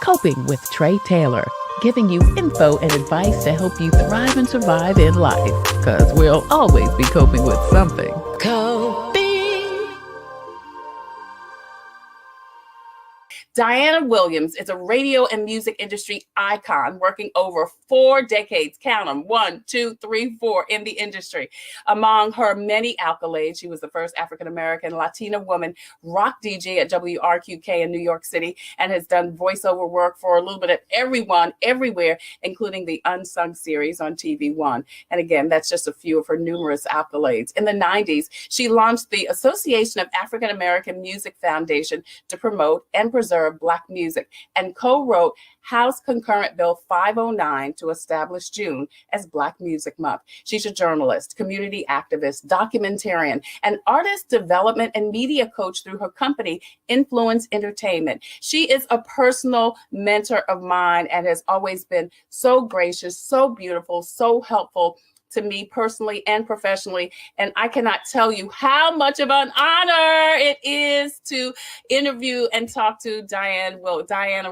Coping with Tre Tailor, giving you info and advice to help you thrive and survive in life, because we'll always be coping with something. Coping. Dyana Williams is a radio and music industry icon working over 4 decades, count them, 1, 2, 3, 4 in the industry. Among her many accolades, she was the first African-American Latina woman rock DJ at WRQK in New York City and has done voiceover work for a little bit of everyone, everywhere, including the Unsung series on TV One. And again, that's just a few of her numerous accolades. In the 90s, she launched the Association of African-American Music Foundation to promote and preserve Black music and co-wrote House Concurrent Bill 509 to establish June as Black Music Month. She's a journalist, community activist, documentarian, and artist development and media coach through her company, Influence Entertainment. She is a personal mentor of mine and has always been so gracious, so beautiful, so helpful to me personally and professionally. And I cannot tell you how much of an honor it is to interview and talk to Dyana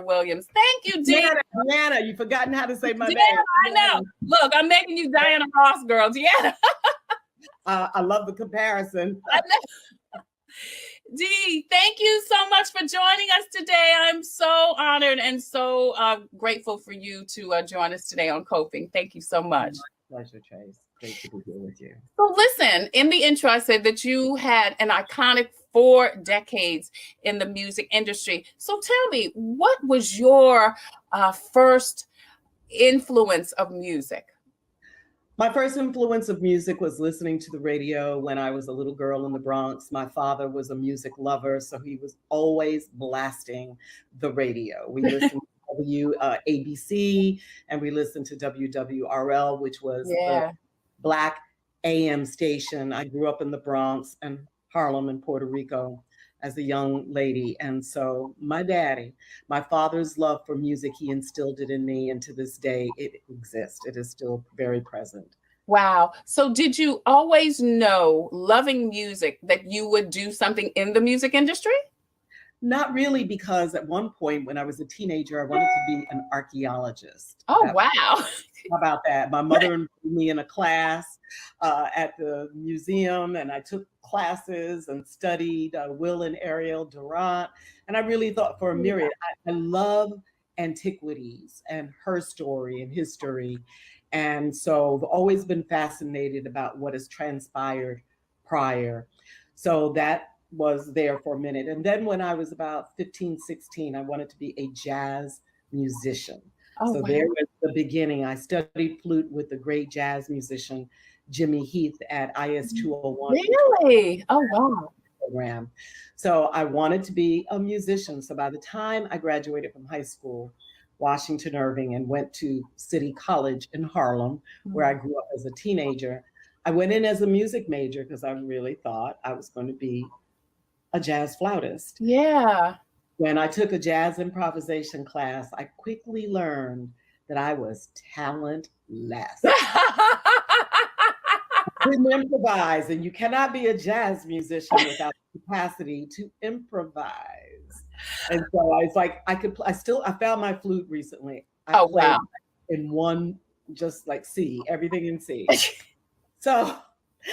Williams. Thank you, Dyana, you've forgotten how to say my name. I know. Look, I'm making you Diana Ross, girl. Dyana. I love the comparison. Dee, thank you so much for joining us today. I'm so honored and so grateful for you to join us today on Coping. Thank you so much. Pleasure, Trace. Great to be here with you. So listen, in the intro, I said that you had an iconic 4 decades in the music industry. So tell me, what was your first influence of music? My first influence of music was listening to the radio when I was a little girl in the Bronx. My father was a music lover, so he was always blasting the radio. We listened WABC, and we listened to WWRL, which was the Black AM station. I grew up in the Bronx and Harlem in Puerto Rico as a young lady. And so my daddy, my father's love for music, he instilled it in me. And to this day, it exists. It is still very present. Wow. So did you always know, loving music, that you would do something in the music industry? Not really, because at one point when I was a teenager, I wanted to be an archaeologist. Oh, wow. How about that? My mother enrolled me in a class at the museum, and I took classes and studied Will and Ariel Durant. And I really thought for a myriad, I love antiquities and her story and history. And so I've always been fascinated about what has transpired prior. So that was there for a minute. And then when I was about 15, 16, I wanted to be a jazz musician. Oh, so wow. There was the beginning. I studied flute with the great jazz musician, Jimmy Heath at IS 201. Really? Oh, wow. Program. So I wanted to be a musician. So by the time I graduated from high school, Washington Irving, and went to City College in Harlem, where I grew up as a teenager, I went in as a music major because I really thought I was going to be a jazz flautist. Yeah. When I took a jazz improvisation class, I quickly learned that I was talentless. Couldn't improvise, and you cannot be a jazz musician without the capacity to improvise. And so I was like, I found my flute recently. I played in one, just like C, everything in C. So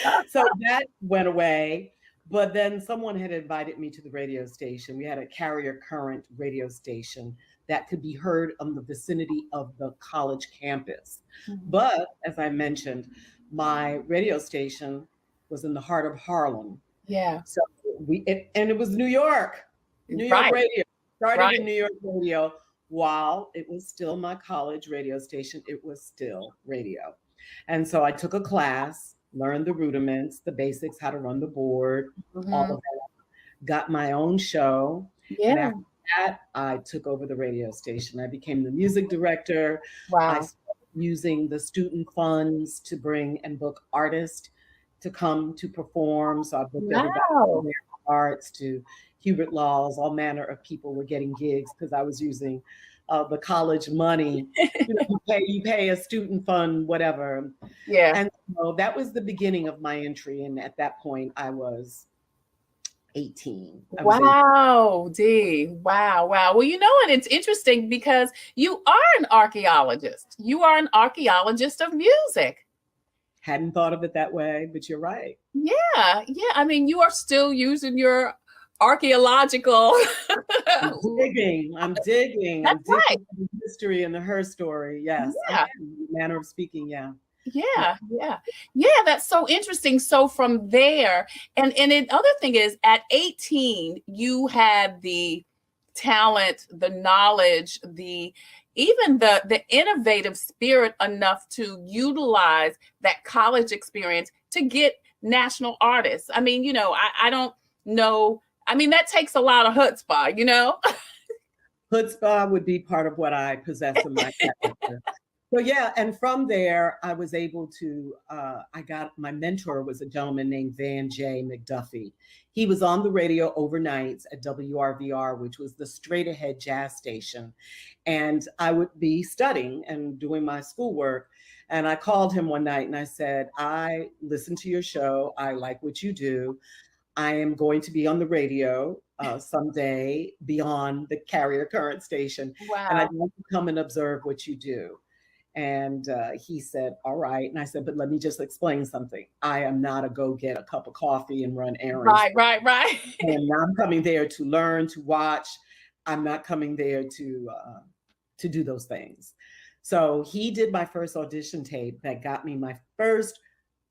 that went away. But then someone had invited me to the radio station. We had a carrier current radio station that could be heard on the vicinity of the college campus. Mm-hmm. But as I mentioned, my radio station was in the heart of Harlem. Yeah. So it was New York radio. Started in New York radio while it was still my college radio station. It was still radio. And so I took a class, learned the rudiments, the basics, how to run the board, all of that. Got my own show. Yeah. And after that, I took over the radio station. I became the music director. Wow. I started using the student funds to bring and book artists to come to perform. So I booked everybody from Arts to Hubert Laws, all manner of people were getting gigs because I was using the college money. You pay a student fund, whatever. Yeah. And so that was the beginning of my entry. And at that point, I was 18. Wow, Dee. Wow. Well, and it's interesting because you are an archaeologist. You are an archaeologist of music. Hadn't thought of it that way, but you're right. Yeah. I mean, you are still using your archaeological. I'm digging. That's right. The history and her story. Yes. Yeah. Manner of speaking. Yeah. Yeah, that's so interesting. So from there, and the other thing is, at 18, you had the talent, the knowledge, even the innovative spirit enough to utilize that college experience to get national artists. I mean, I don't know. I mean, that takes a lot of chutzpah, Chutzpah would be part of what I possess in my character. So yeah, and from there, I was able to, my mentor was a gentleman named Van J. McDuffie. He was on the radio overnights at WRVR, which was the straight ahead jazz station. And I would be studying and doing my schoolwork. And I called him one night and I said, I listened to your show. I like what you do. I am going to be on the radio someday beyond the carrier current station. Wow. And I'd like to come and observe what you do. And he said, all right. And I said, but let me just explain something. I am not a go get a cup of coffee and run errands. Right. And I'm coming there to learn, to watch. I'm not coming there to do those things. So he did my first audition tape that got me my first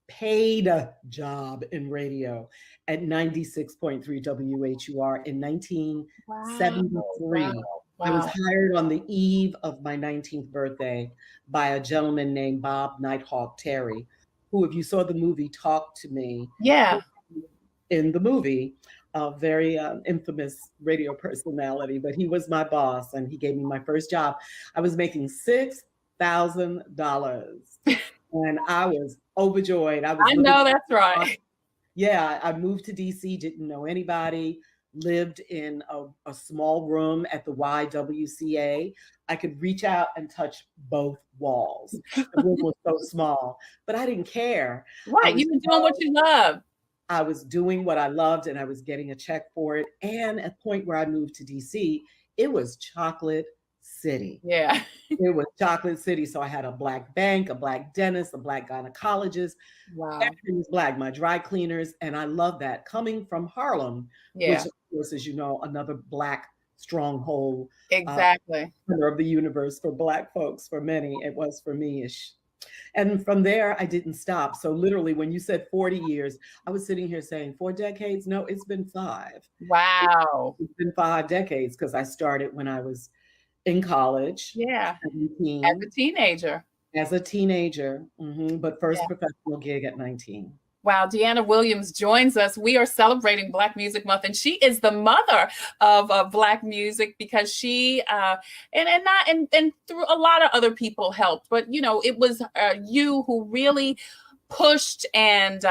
paid job in radio at 96.3 WHUR in 1973. Wow. I was hired on the eve of my 19th birthday by a gentleman named Bob Nighthawk Terry, who, if you saw the movie Talk to Me, in the movie, a very infamous radio personality, but he was my boss and he gave me my first job. I was making $6,000 and I was overjoyed. I know that's right. Yeah, I moved to DC, didn't know anybody. Lived in a small room at the YWCA. I could reach out and touch both walls. The room was so small, but I didn't care. Right, you were doing what you love. I was doing what I loved and I was getting a check for it. And at the point where I moved to DC, it was Chocolate City. Yeah. It was Chocolate City. So I had a Black bank, a Black dentist, a Black gynecologist. Wow. Everything was Black, my dry cleaners. And I love that. Coming from Harlem, which of course, as you know, another Black stronghold. Exactly. Center of the universe for Black folks, for many. It was for me-ish. And from there, I didn't stop. So literally, when you said 40 years, I was sitting here saying 4 decades. No, it's been 5. Wow. It's been 5 decades because I started when I was in college. Yeah. 17, as a teenager. But first professional gig at 19. Wow, Dyana Williams joins us. We are celebrating Black Music Month, and she is the mother of Black music because she and through a lot of other people helped, but it was you who really pushed and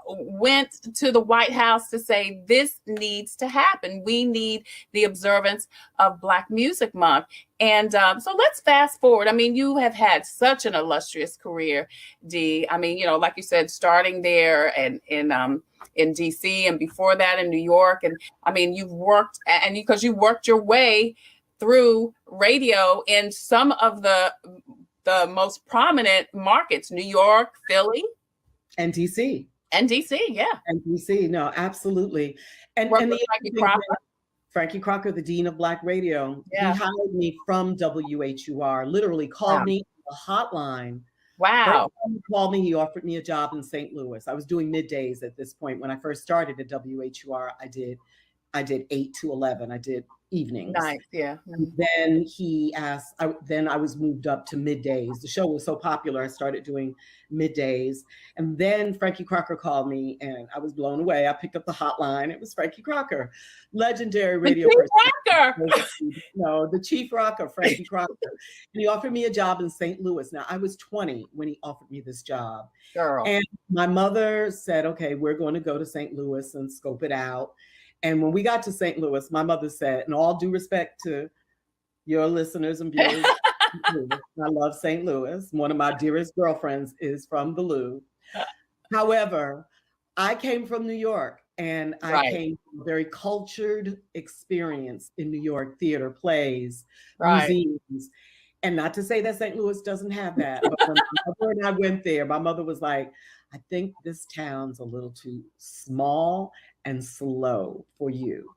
went to the White House to say this needs to happen. We need the observance of Black Music Month. And so let's fast forward. I mean, you have had such an illustrious career, Dee. I mean, like you said, starting there and in DC and before that in New York. And I mean, you've worked because you worked your way through radio in some of the most prominent markets, New York, Philly, and DC. And DC, yeah. And DC, no, absolutely. And Frankie Crocker, the Dean of Black Radio, he hired me from WHUR, literally called me on the hotline. Wow. He called me, he offered me a job in St. Louis. I was doing middays at this point. When I first started at WHUR, I did 8 to 11. I did evenings. Nice, yeah. And then he asked, then I was moved up to middays. The show was so popular, I started doing middays. And then Frankie Crocker called me and I was blown away. I picked up the hotline. It was Frankie Crocker, legendary radio person. No, the Chief Rocker, Frankie Crocker. And he offered me a job in St. Louis. Now, I was 20 when he offered me this job. Girl. And my mother said, okay, we're going to go to St. Louis and scope it out. And when we got to St. Louis, my mother said, and all due respect to your listeners and viewers, I love St. Louis. One of my dearest girlfriends is from the Lou. However, I came from New York And I Right. came from a very cultured experience in New York: theater, plays, Right. museums. And not to say that St. Louis doesn't have that, but when my mother and I went there, my mother was like, I think this town's a little too small and slow for you.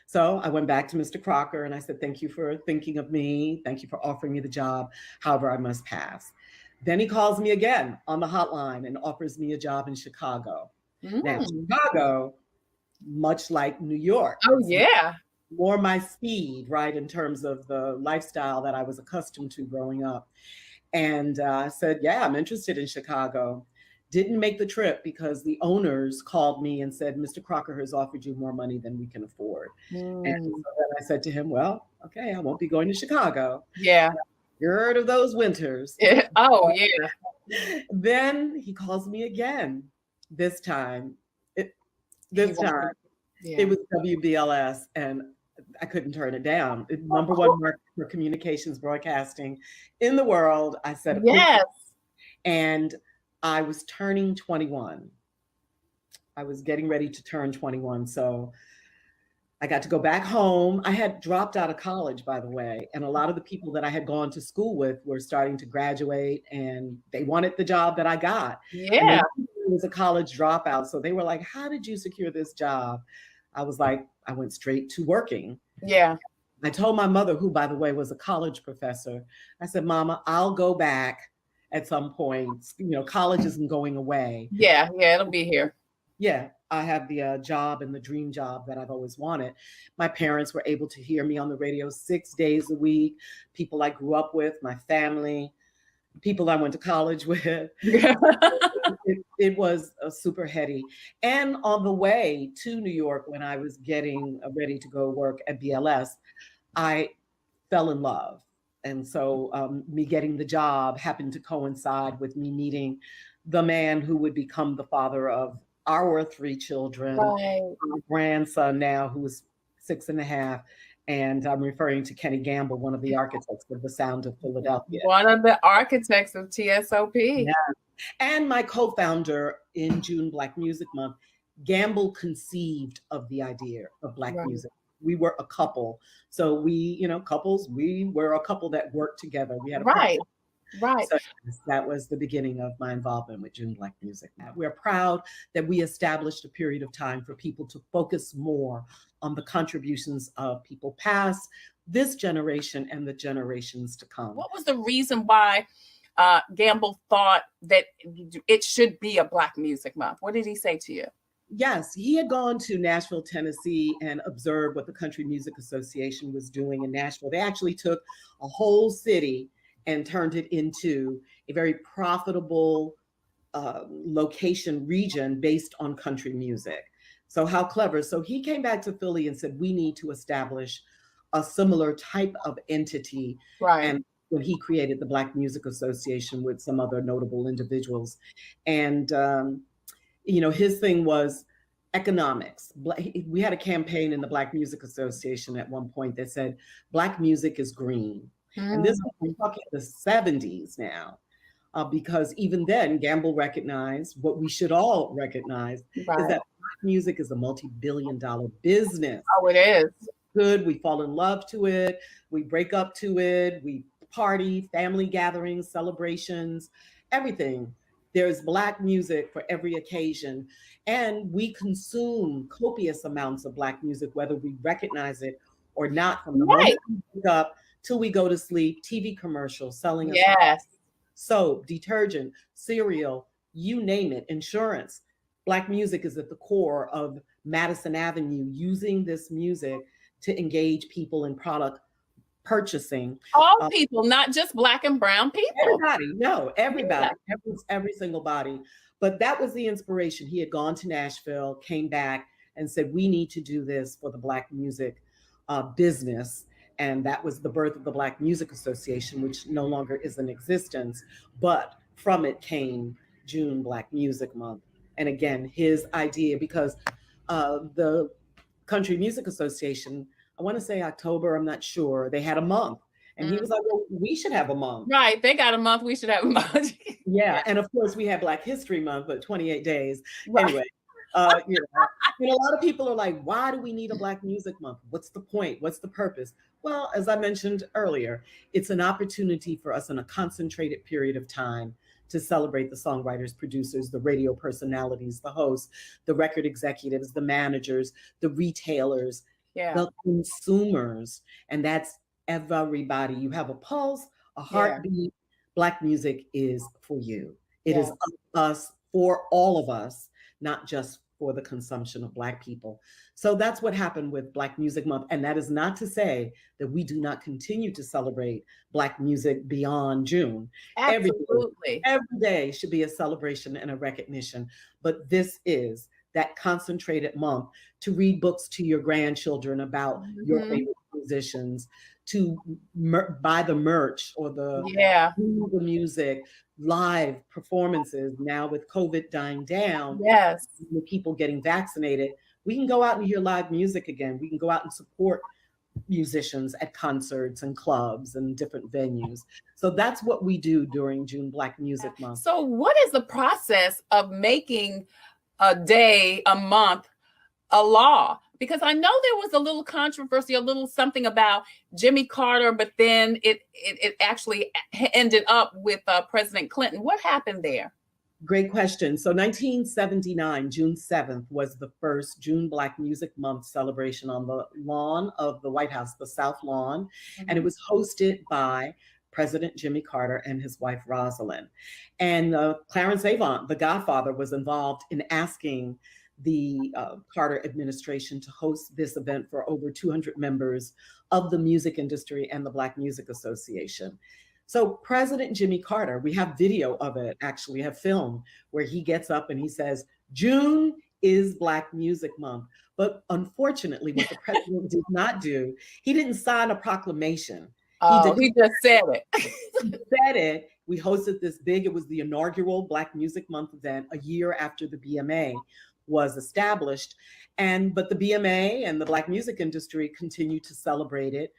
So I went back to Mr. Crocker and I said, thank you for thinking of me. Thank you for offering me the job. However, I must pass. Then he calls me again on the hotline and offers me a job in Chicago. Now, Chicago, much like New York. Oh, yeah. More my speed, right, in terms of the lifestyle that I was accustomed to growing up. And I said, yeah, I'm interested in Chicago. Didn't make the trip because the owners called me and said, Mr. Crocker has offered you more money than we can afford. And so then I said to him, well, okay, I won't be going to Chicago. Yeah. You heard of those winters. Yeah. Oh, yeah. Then he calls me again. This time, it was WBLS, and I couldn't turn it down. Number one market for communications broadcasting in the world. I said, yes. And I was turning 21. I was getting ready to turn 21. So I got to go back home. I had dropped out of college, by the way. And a lot of the people that I had gone to school with were starting to graduate, and they wanted the job that I got. Yeah. It was a college dropout. So they were like, how did you secure this job? I was like, I went straight to working. Yeah. I told my mother, who, by the way, was a college professor, I said, Mama, I'll go back at some point. You know, college isn't going away. Yeah. Yeah. It'll be here. Yeah. I have the job and the dream job that I've always wanted. My parents were able to hear me on the radio 6 days a week. People I grew up with, my family, people I went to college with. It was super heady. And on the way to New York, when I was getting ready to go work at BLS, I fell in love. And so me getting the job happened to coincide with me meeting the man who would become the father of our 3 children, right. My grandson now, who is 6.5. And I'm referring to Kenny Gamble, one of the architects of the Sound of Philadelphia. One of the architects of TSOP. Yeah. And my co-founder in June Black Music Month. Gamble conceived of the idea of Black music. We were a couple. So we were a couple that worked together. We had a right. Right. So that was the beginning of my involvement with June Black Music. We're proud that we established a period of time for people to focus more on the contributions of people past, this generation, and the generations to come. What was the reason why Gamble thought that it should be a Black Music Month? What did he say to you? Yes, he had gone to Nashville, Tennessee, and observed what the Country Music Association was doing in Nashville. They actually took a whole city and turned it into a very profitable location region based on country music. So how clever. So he came back to Philly and said, we need to establish a similar type of entity. Right. And when he created the Black Music Association with some other notable individuals. And, his thing was economics. We had a campaign in the Black Music Association at one point that said, Black music is green. And this we're talking the 70s now, because even then, Gamble recognized what we should all recognize is that Black music is a multi-billion-dollar business. Oh, it is. Good. We fall in love to it. We break up to it. We party, family gatherings, celebrations, everything. There's Black music for every occasion. And we consume copious amounts of Black music, whether we recognize it or not, from the moment we wake up till we go to sleep. TV commercials selling us soap, detergent, cereal, you name it, insurance. Black music is at the core of Madison Avenue, using this music to engage people in product purchasing. All people, not just Black and brown people. Everybody, every single body. But that was the inspiration. He had gone to Nashville, came back and said, we need to do this for the Black music business. And that was the birth of the Black Music Association, which no longer is in existence. But from it came June Black Music Month. And again, his idea, because the Country Music Association, I want to say October, I'm not sure, they had a month. And he was like, well, we should have a month. Right. They got a month. We should have a month. Yeah. And of course, we had Black History Month, but 28 days. Right. Anyway, A lot of people are like, why do we need a Black Music Month? What's the point? What's the purpose? Well, as I mentioned earlier, it's an opportunity for us in a concentrated period of time to celebrate the songwriters, producers, the radio personalities, the hosts, the record executives, the managers, the retailers, the consumers. And that's everybody. You have a pulse, a heartbeat. Black music is for you. It is of us, for all of us, not just for the consumption of Black people. So that's what happened with Black Music Month. And that is not to say that we do not continue to celebrate Black music beyond June. Absolutely. Every day should be a celebration and a recognition. But this is that concentrated month to read books to your grandchildren about your favorite musicians, to buy the merch or the music, live performances. Now with COVID dying down, with people getting vaccinated, we can go out and hear live music again. We can go out and support musicians at concerts and clubs and different venues. So that's what we do during June Black Music Month. So what is the process of making a day, a month, a law? Because I know there was a little controversy, a little something about Jimmy Carter, but then it actually ended up with President Clinton. What happened there? Great question. So 1979, June 7th, was the first June Black Music Month celebration on the lawn of the White House, the South Lawn. And it was hosted by President Jimmy Carter and his wife, Rosalind. And Clarence Avant, the godfather, was involved in asking the Carter administration to host this event for over 200 members of the music industry and the Black Music Association. So President Jimmy Carter, we have video of it, actually, we have film where he gets up and he says, June is Black Music Month. But unfortunately, what the president did not do, he didn't sign a proclamation. He just said it. He said it. We hosted this it was the inaugural Black Music Month event a year after the BMA was established. But the BMA and the Black music industry continued to celebrate it.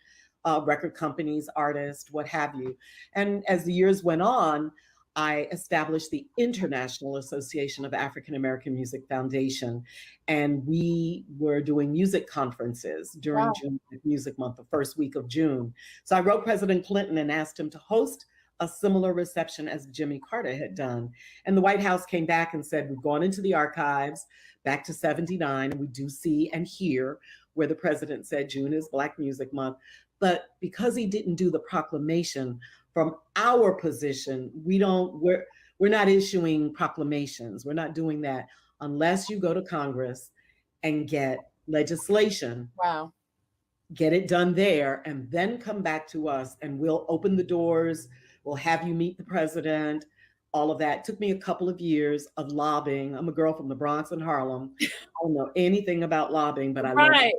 Record companies, artists, what have you. And as the years went on, I established the International Association of African American Music Foundation. And we were doing music conferences during June Music Month, the first week of June. So I wrote President Clinton and asked him to host a similar reception as Jimmy Carter had done. And the White House came back and said, we've gone into the archives back to 79, and we do see and hear where the president said June is Black Music Month. But because he didn't do the proclamation, from our position, we're not issuing proclamations. We're not doing that unless you go to Congress and get legislation. Wow. Get it done there, and then come back to us, and we'll open the doors. We'll have you meet the president. All of that took me a couple of years of lobbying. I'm a girl from the Bronx and Harlem. I don't know anything about lobbying, but I love it.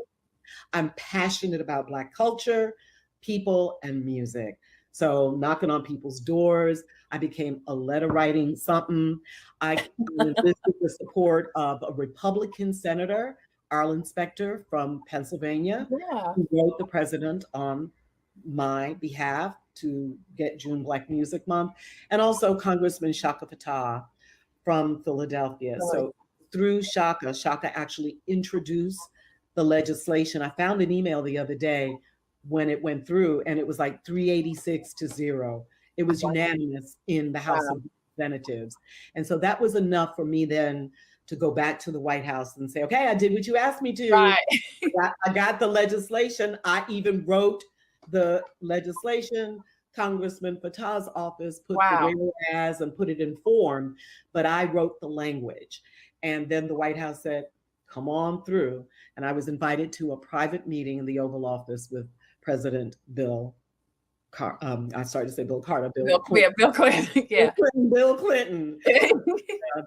I'm passionate about Black culture, people, and music. So knocking on people's doors, I became a letter writing something. I enlisted the support of a Republican senator, Arlen Specter from Pennsylvania, who wrote the president on my behalf to get June Black Music Month, and also Congressman Shaka Fatah from Philadelphia. So through Shaka actually introduced the legislation. I found an email the other day when it went through, and it was like 386-0. It was unanimous in the House of Representatives. And so that was enough for me then to go back to the White House and say, okay, I did what you asked me to. I got the legislation. I even wrote the legislation. Congressman Fatah's office put the whereas and put it in form, but I wrote the language. And then the White House said, come on through. And I was invited to a private meeting in the Oval Office with President Bill I started to say Bill Carter. Bill Clinton. Yeah. Bill Clinton.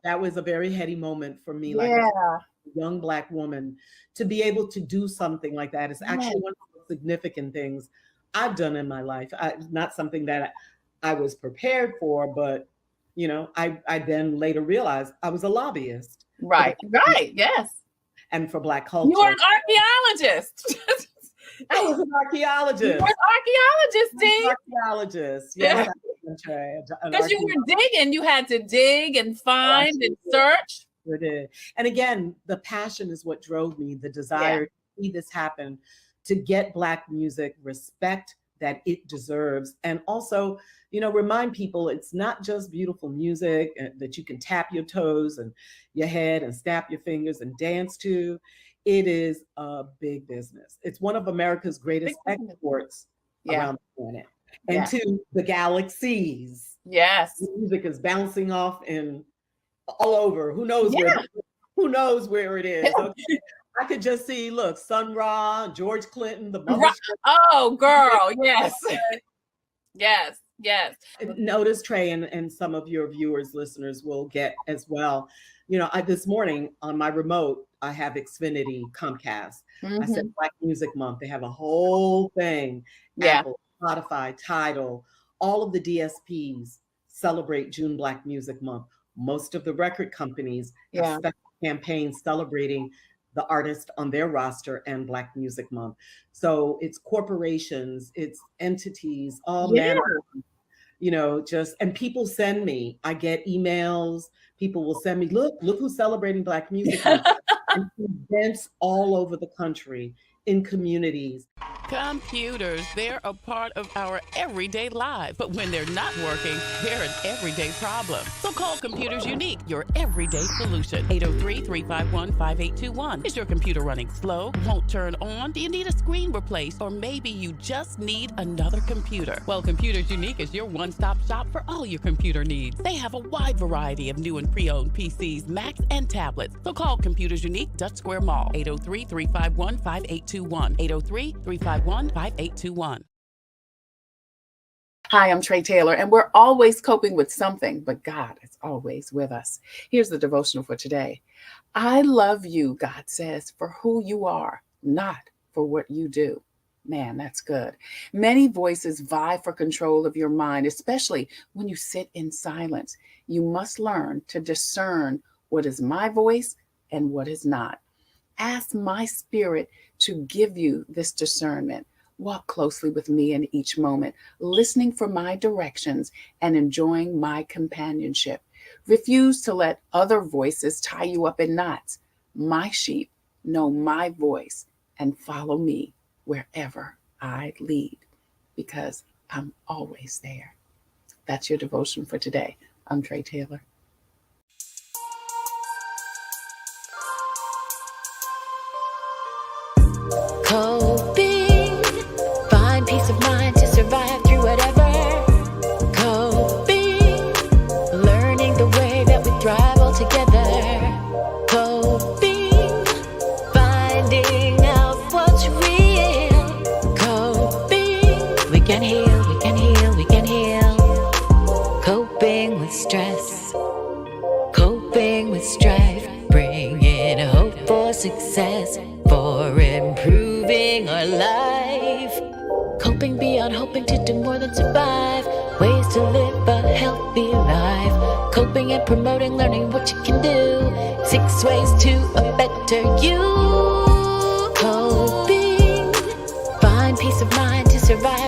That was a very heady moment for me, like a young Black woman, to be able to do something like that. It's actually one of the significant things I've done in my life. Not something that I was prepared for, but I then later realized I was a lobbyist. Right. Yes. And for Black culture. You were an archaeologist. I was an archaeologist. You were an archaeologist, Dee. Archaeologist. Yes. Because you were digging. You had to dig and find and search. Sure did. And again, the passion is what drove me, the desire to see this happen, to get Black music respect that it deserves. And also, remind people it's not just beautiful music that you can tap your toes and your head and snap your fingers and dance to. It is a big business. It's one of America's greatest exports around the planet and to the galaxies. Yes. The music is bouncing off in all over. Who knows where it is? Okay. I could just see, look, Sun Ra, George Clinton, the mother. Oh, girl, yes. Yes. Notice, Trey, and some of your viewers, listeners will get as well. This morning on my remote, I have Xfinity, Comcast. I said Black Music Month. They have a whole thing. Apple, Spotify, Tidal, all of the DSPs celebrate June Black Music Month. Most of the record companies have special campaigns celebrating the artist on their roster and Black Music Month. So it's corporations, it's entities, all manner, and people send me, I get emails, people will send me, look who's celebrating Black Music Month. And events all over the country in communities. Computers, they're a part of our everyday lives. But when they're not working, they're an everyday problem. So call Computers Unique, your everyday solution. 803-351-5821. Is your computer running slow? Won't turn on? Do you need a screen replaced? Or maybe you just need another computer? Well, Computers Unique is your one-stop shop for all your computer needs. They have a wide variety of new and pre-owned PCs, Macs, and tablets. So call Computers Unique, Dutch Square Mall. 803-351-5821. 803-351-5821. Hi, I'm Tre Tailor, and we're always coping with something, but God is always with us. Here's the devotional for today. I love you, God says, for who you are, not for what you do. Man, that's good. Many voices vie for control of your mind, especially when you sit in silence. You must learn to discern what is my voice and what is not. Ask my spirit to give you this discernment. Walk closely with me in each moment, listening for my directions and enjoying my companionship. Refuse to let other voices tie you up in knots. My sheep know my voice and follow me wherever I lead, because I'm always there. That's your devotion for today. I'm Tre Tailor. Coping, find peace of mind to survive through whatever. Coping, learning the way that we thrive all together. Coping, finding out what's real. Coping, we can heal, we can heal, we can heal. Coping with stress, coping with strife, bringing hope for success, for improving our life. Coping beyond hoping to do more than survive. Ways to live a healthy life. Coping and promoting, learning what you can do. 6 ways to a better you. Coping, find peace of mind to survive